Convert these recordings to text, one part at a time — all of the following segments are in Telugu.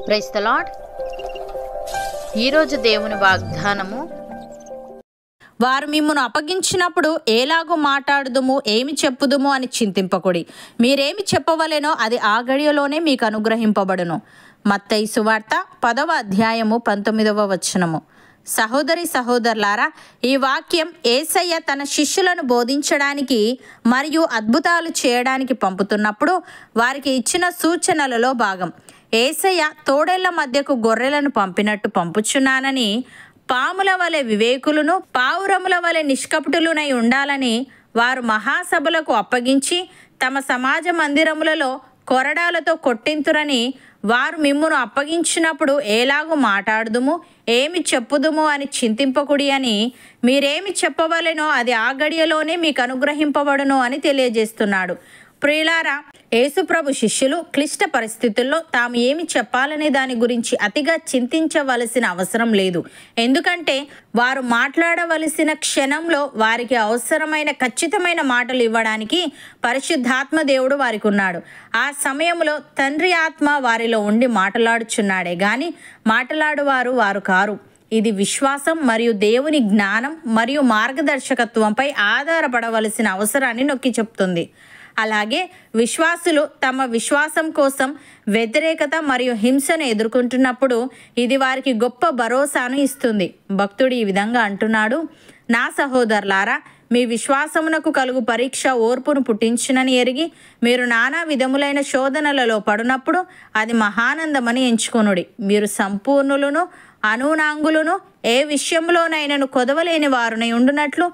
Praise the lord. ఈరోజు దేవుని వాగ్దానము, వారు మిమ్మును అప్పగించినప్పుడు ఏలాగూ మాట్లాడుదుము, ఏమి చెప్పుదుము అని చింతింపకుడి. మీరేమి చెప్పవలెనో అది ఆ గడియలోనే మీకు అనుగ్రహింపబడును. మత్తయి సువార్త 10వ అధ్యాయము 19వ వచనము. సహోదరి సహోదరులారా, ఈ వాక్యం యేసయ్య తన శిష్యులను బోధించడానికి మరియు అద్భుతాలు చేయడానికి పంపుతున్నప్పుడు వారికి ఇచ్చిన సూచనలలో భాగం. యేసయ్య తోడేళ్ల మధ్యకు గొర్రెలను పంపినట్టు పంపుచున్నానని, పాముల వలె వివేకులను పావురముల వలె నిష్కపటులునై ఉండాలని వారు మహాసభలకు అప్పగించి తమ సమాజ మందిరములలో కొరడాలతో కొట్టింతురని, వారు మిమ్మును అప్పగించినప్పుడు ఏలాగూ మాట్లాడుదుము, ఏమి చెప్పుదుము అని చింతింపకుడి అని, మీరేమి చెప్పవలెనో అది ఆ గడియలోనే మీకు అనుగ్రహింపబడును అని తెలియజేస్తున్నాడు. ప్రియులారా, యేసుప్రభు శిష్యులు క్లిష్ట పరిస్థితుల్లో తాము ఏమి చెప్పాలనే దాని గురించి అతిగా చింతించవలసిన అవసరం లేదు. ఎందుకంటే వారు మాట్లాడవలసిన క్షణంలో వారికి అవసరమైన ఖచ్చితమైన మాటలు ఇవ్వడానికి పరిశుద్ధాత్మ దేవుడు వారికి ఉన్నాడు. ఆ సమయంలో తండ్రి ఆత్మ వారిలో ఉండి మాట్లాడుచున్నాడే గాని మాట్లాడువారు వారు కారు. ఇది విశ్వాసం మరియు దేవుని జ్ఞానం మరియు మార్గదర్శకత్వంపై ఆధారపడవలసిన అవసరాన్ని నొక్కి చెప్తుంది. అలాగే విశ్వాసులు తమ విశ్వాసం కోసం వ్యతిరేకత మరియు హింసను ఎదుర్కొంటున్నప్పుడు ఇది వారికి గొప్ప భరోసాను ఇస్తుంది. భక్తుడు ఈ విధంగా అంటున్నాడు, నా సహోదరులారా, మీ విశ్వాసమునకు కలుగు పరీక్ష ఓర్పును పుట్టించునని ఎరిగి మీరు నానా విధములైన శోధనలలో పడినప్పుడు అది మహానందమని ఎంచుకొనుడి. మీరు సంపూర్ణులను అనూనాంగులను ఏ విషయంలోనైనను కొదవలేని వారునై ఉండునట్లు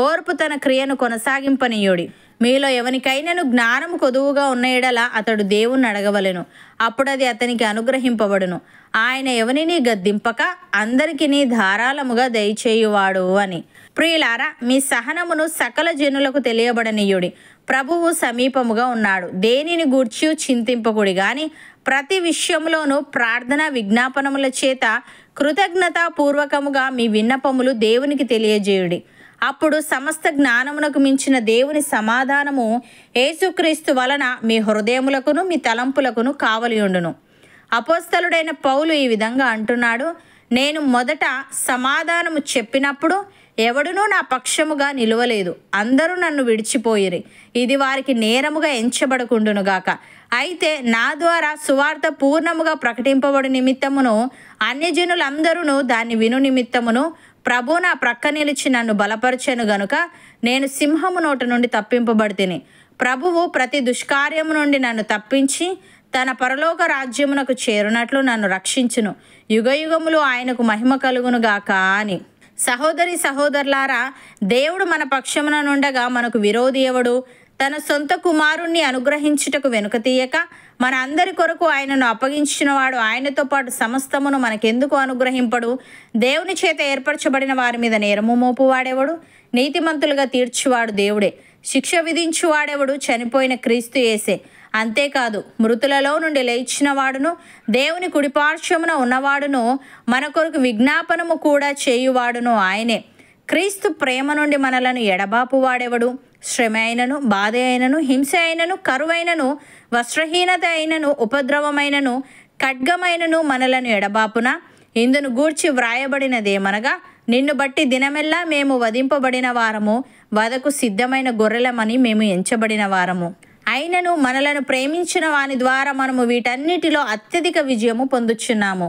ఓర్పు తన క్రియను కొనసాగింపనీయుడి. మీలో ఎవనికైనాను జ్ఞానము కొదువుగా ఉన్న ఎడల అతడు దేవుణ్ణి అడగవలెను, అప్పుడది అతనికి అనుగ్రహింపబడును. ఆయన ఎవనిని గద్దింపక అందరికిని ధారాళముగా దయచేయువాడు అని. ప్రియులారా, మీ సహనమును సకల జనులకు తెలియబడనీయుడి. ప్రభువు సమీపముగా ఉన్నాడు. దేనిని గూర్చి చింతింపకుడి గాని ప్రతి విషయంలోనూ ప్రార్థన విజ్ఞాపనముల చేత కృతజ్ఞతాపూర్వకముగా మీ విన్నపములు దేవునికి తెలియజేయుడి. అప్పుడు సమస్త జ్ఞానమునకు మించిన దేవుని సమాధానము యేసుక్రీస్తు వలన మీ హృదయములకును మీ తలంపులకును కావలియుండును. అపోస్తలుడైన పౌలు ఈ విధంగా అంటున్నాడు, నేను మొదట సమాధానము చెప్పినప్పుడు ఎవడునూ నా పక్షముగా నిలువలేదు. అందరూ నన్ను విడిచిపోయిరి. ఇది వారికి నేరముగా ఎంచబడకుండునుగాక. అయితే నా ద్వారా సువార్త పూర్ణముగా ప్రకటింపబడు నిమిత్తమును అన్యజనులందరూ దాన్ని విను నిమిత్తమును ప్రభు నా ప్రక్క నిలిచి నన్ను బలపరచెను గనుక నేను సింహము నోట నుండి తప్పింపబడితిని. ప్రభువు ప్రతి దుష్కార్యము నుండి నన్ను తప్పించి తన పరలోక రాజ్యమునకు చేరునట్లు నన్ను రక్షించును. యుగయుగములు ఆయనకు మహిమ కలుగునుగాక అని. సహోదరి సహోదరులారా, దేవుడు మన పక్షమున నుండగా మనకు విరోధి ఎవడు? తన సొంత కుమారుణ్ణి అనుగ్రహించుటకు వెనుక తీయక మన అందరి కొరకు ఆయనను అప్పగించినవాడు ఆయనతో పాటు సమస్తమును మనకెందుకు అనుగ్రహింపడు? దేవుని చేత ఏర్పరచబడిన వారి మీద నేరము మోపువాడెవడు? నీతిమంతులుగా తీర్చువాడు దేవుడే. శిక్ష విధించువాడెవడు? చనిపోయిన క్రీస్తు యేసే. అంతేకాదు, మృతులలో నుండి లేచిన వాడును దేవుని కుడిపార్శ్వమున ఉన్నవాడును మన కొరకు విజ్ఞాపనము కూడా చేయువాడును ఆయనే. క్రీస్తు ప్రేమ నుండి మనలను ఎడబాపువాడెవడు? శ్రమ అయినను, బాధ అయినను, హింస అయినను, కరువైనను, వస్త్రహీనత అయినను, ఉపద్రవమైనను, ఖడ్గమైనను మనలను ఎడబాపున. ఇందును గూర్చి వ్రాయబడినదేమనగా, నిన్ను బట్టి దినమెల్లా మేము వధింపబడిన వారము, వధకు సిద్ధమైన గొర్రెలమని మేము ఎంచబడిన వారము. అయినను మనలను ప్రేమించిన వాని ద్వారా మనము వీటన్నిటిలో అత్యధిక విజయము పొందుచున్నాము.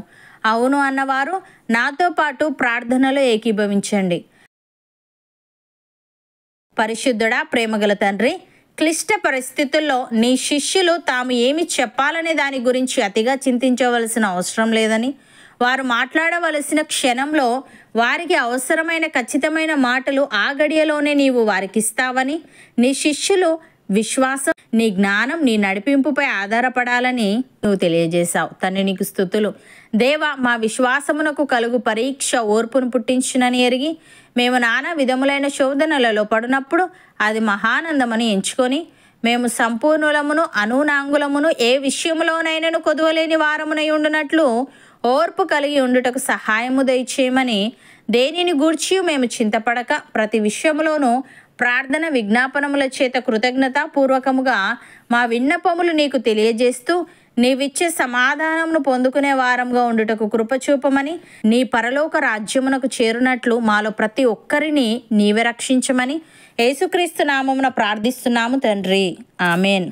అవును అన్నవారు నాతో పాటు ప్రార్థనలో ఏకీభవించండి. పరిశుద్ధుడా, ప్రేమగల తండ్రి, క్లిష్ట పరిస్థితుల్లో నీ శిష్యులు తాము ఏమి చెప్పాలనే దాని గురించి అతిగా చింతించవలసిన అవసరం లేదని, వారు మాట్లాడవలసిన క్షణంలో వారికి అవసరమైన ఖచ్చితమైన మాటలు ఆ గడియలోనే నీవు వారికి ఇస్తావని, నీ శిష్యులు విశ్వాసం, నీ జ్ఞానం, నీ నడిపింపుపై ఆధారపడాలని నువ్వు తెలియజేశావు. తండ్రి, నీకు స్తుతులు. దేవా, మా విశ్వాసమునకు కలుగు పరీక్ష ఓర్పును పుట్టించునని ఎరిగి మేము నానా విధములైన శోధనలలో పడినప్పుడు అది మహానందమని ఎంచుకొని మేము సంపూర్ణులమును అనూనాంగులమును ఏ విషయంలోనైనాను కొదువలేని వారమునై ఉండునట్లు ఓర్పు కలిగి ఉండుటకు సహాయము దయచేయమని, దేనిని గూర్చి మేము చింతపడక ప్రతి విషయంలోనూ ప్రార్థన విజ్ఞాపనముల చేత కృతజ్ఞతాపూర్వకముగా మా విన్నపములు నీకు తెలియజేస్తూ నీవిచ్చే సమాధానమును పొందుకునే వారంగా ఉండుటకు కృపచూపమని, నీ పరలోక రాజ్యమునకు చేరునట్లు మాలో ప్రతి ఒక్కరిని నీవే రక్షించమని యేసుక్రీస్తు నామమున ప్రార్థిస్తున్నాము తండ్రి. ఆమెన్.